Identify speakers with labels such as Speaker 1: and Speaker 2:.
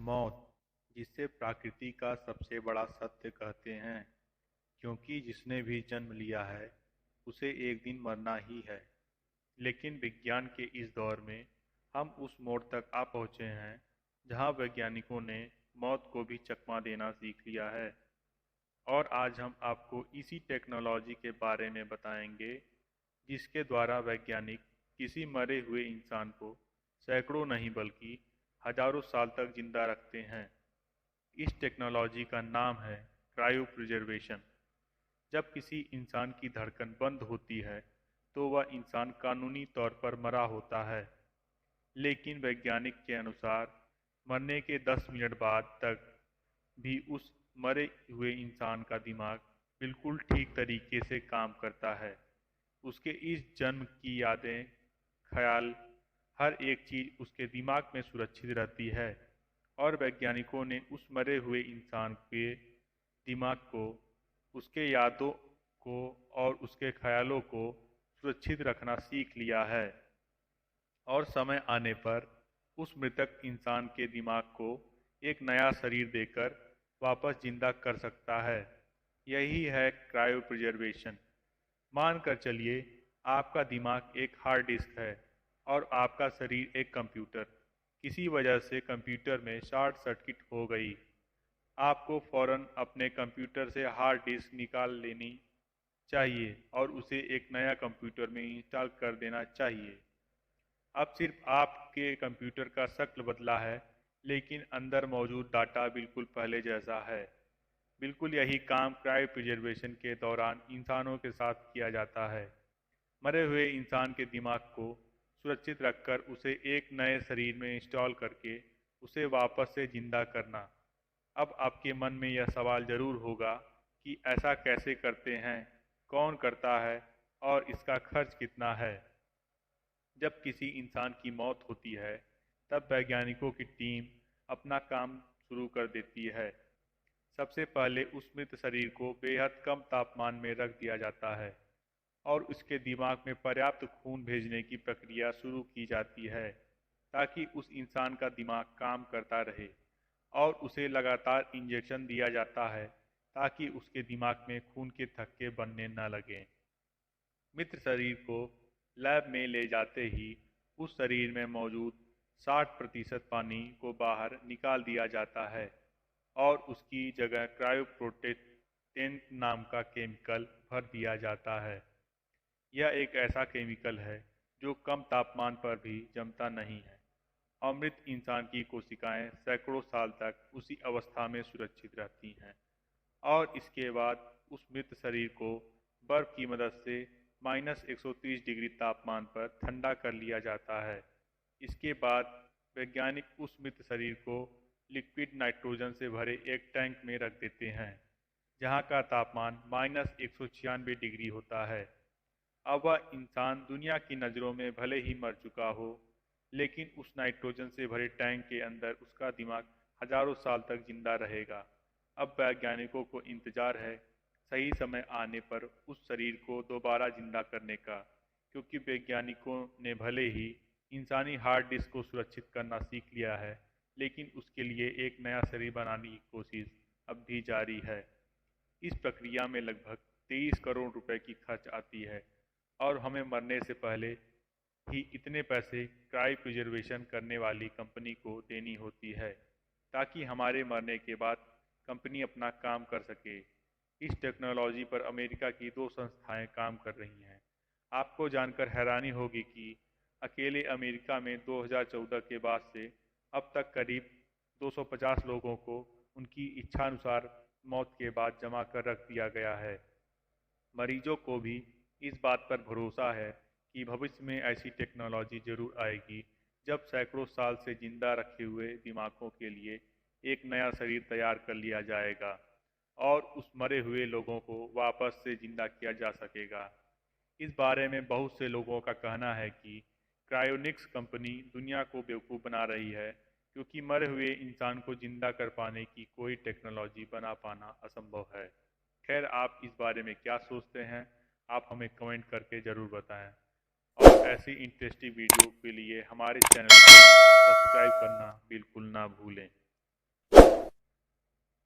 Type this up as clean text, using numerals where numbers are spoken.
Speaker 1: मौत, जिसे प्रकृति का सबसे बड़ा सत्य कहते हैं, क्योंकि जिसने भी जन्म लिया है उसे एक दिन मरना ही है। लेकिन विज्ञान के इस दौर में हम उस मोड़ तक आ पहुँचे हैं जहाँ वैज्ञानिकों ने मौत को भी चकमा देना सीख लिया है। और आज हम आपको इसी टेक्नोलॉजी के बारे में बताएंगे जिसके द्वारा वैज्ञानिक किसी मरे हुए इंसान को सैकड़ों नहीं बल्कि हजारों साल तक जिंदा रखते हैं। इस टेक्नोलॉजी का नाम है क्रायोप्रिजर्वेशन। जब किसी इंसान की धड़कन बंद होती है तो वह इंसान कानूनी तौर पर मरा होता है, लेकिन वैज्ञानिक के अनुसार मरने के 10 मिनट बाद तक भी उस मरे हुए इंसान का दिमाग बिल्कुल ठीक तरीके से काम करता है। उसके इस जन्म की यादें, ख्याल, हर एक चीज उसके दिमाग में सुरक्षित रहती है। और वैज्ञानिकों ने उस मरे हुए इंसान के दिमाग को, उसके यादों को और उसके ख्यालों को सुरक्षित रखना सीख लिया है और समय आने पर उस मृतक इंसान के दिमाग को एक नया शरीर देकर वापस जिंदा कर सकता है। यही है क्रायोप्रिजर्वेशन। मानकर चलिए आपका दिमाग एक हार्ड डिस्क है और आपका शरीर एक कंप्यूटर। किसी वजह से कंप्यूटर में शॉर्ट सर्किट हो गई। आपको फौरन अपने कंप्यूटर से हार्ड डिस्क निकाल लेनी चाहिए और उसे एक नया कंप्यूटर में इंस्टॉल कर देना चाहिए। अब सिर्फ आपके कंप्यूटर का शक्ल बदला है, लेकिन अंदर मौजूद डाटा बिल्कुल पहले जैसा है। बिल्कुल यही काम क्रायोप्रिजर्वेशन के दौरान इंसानों के साथ किया जाता है। मरे हुए इंसान के दिमाग को सुरक्षित रखकर उसे एक नए शरीर में इंस्टॉल करके उसे वापस से जिंदा करना। अब आपके मन में यह सवाल जरूर होगा कि ऐसा कैसे करते हैं, कौन करता है और इसका खर्च कितना है। जब किसी इंसान की मौत होती है तब वैज्ञानिकों की टीम अपना काम शुरू कर देती है। सबसे पहले उस मृत शरीर को बेहद कम तापमान में रख दिया जाता है और उसके दिमाग में पर्याप्त खून भेजने की प्रक्रिया शुरू की जाती है ताकि उस इंसान का दिमाग काम करता रहे। और उसे लगातार इंजेक्शन दिया जाता है ताकि उसके दिमाग में खून के थक्के बनने न लगें। मृत शरीर को लैब में ले जाते ही उस शरीर में मौजूद 60% पानी को बाहर निकाल दिया जाता है और उसकी जगह क्रायोप्रोटेक्टेंट नाम का केमिकल भर दिया जाता है। यह एक ऐसा केमिकल है जो कम तापमान पर भी जमता नहीं है और मृत इंसान की कोशिकाएं सैकड़ों साल तक उसी अवस्था में सुरक्षित रहती हैं। और इसके बाद उस मृत शरीर को बर्फ की मदद से -130 डिग्री तापमान पर ठंडा कर लिया जाता है। इसके बाद वैज्ञानिक उस मृत शरीर को लिक्विड नाइट्रोजन से भरे एक टैंक में रख देते हैं जहां का तापमान -196 डिग्री होता है। अब वह इंसान दुनिया की नज़रों में भले ही मर चुका हो, लेकिन उस नाइट्रोजन से भरे टैंक के अंदर उसका दिमाग हजारों साल तक जिंदा रहेगा। अब वैज्ञानिकों को इंतजार है सही समय आने पर उस शरीर को दोबारा जिंदा करने का, क्योंकि वैज्ञानिकों ने भले ही इंसानी हार्ड डिस्क को सुरक्षित करना सीख लिया है, लेकिन उसके लिए एक नया शरीर बनाने की कोशिश अब भी जारी है। इस प्रक्रिया में लगभग 23 करोड़ रुपए की खर्च आती है और हमें मरने से पहले ही इतने पैसे क्रायोप्रिजर्वेशन करने वाली कंपनी को देनी होती है ताकि हमारे मरने के बाद कंपनी अपना काम कर सके। इस टेक्नोलॉजी पर अमेरिका की 2 संस्थाएं काम कर रही हैं। आपको जानकर हैरानी होगी कि अकेले अमेरिका में 2014 के बाद से अब तक करीब 250 लोगों को उनकी इच्छानुसार मौत के बाद जमा कर रख दिया गया है। मरीजों को भी इस बात पर भरोसा है कि भविष्य में ऐसी टेक्नोलॉजी जरूर आएगी जब सैकड़ों साल से जिंदा रखे हुए दिमागों के लिए एक नया शरीर तैयार कर लिया जाएगा और उस मरे हुए लोगों को वापस से जिंदा किया जा सकेगा। इस बारे में बहुत से लोगों का कहना है कि क्रायोनिक्स कंपनी दुनिया को बेवकूफ़ बना रही है, क्योंकि मरे हुए इंसान को जिंदा कर पाने की कोई टेक्नोलॉजी बना पाना असंभव है। खैर, आप इस बारे में क्या सोचते हैं, आप हमें कमेंट करके ज़रूर बताएं। और ऐसी इंटरेस्टिंग वीडियो के लिए हमारे चैनल को सब्सक्राइब करना बिल्कुल ना भूलें।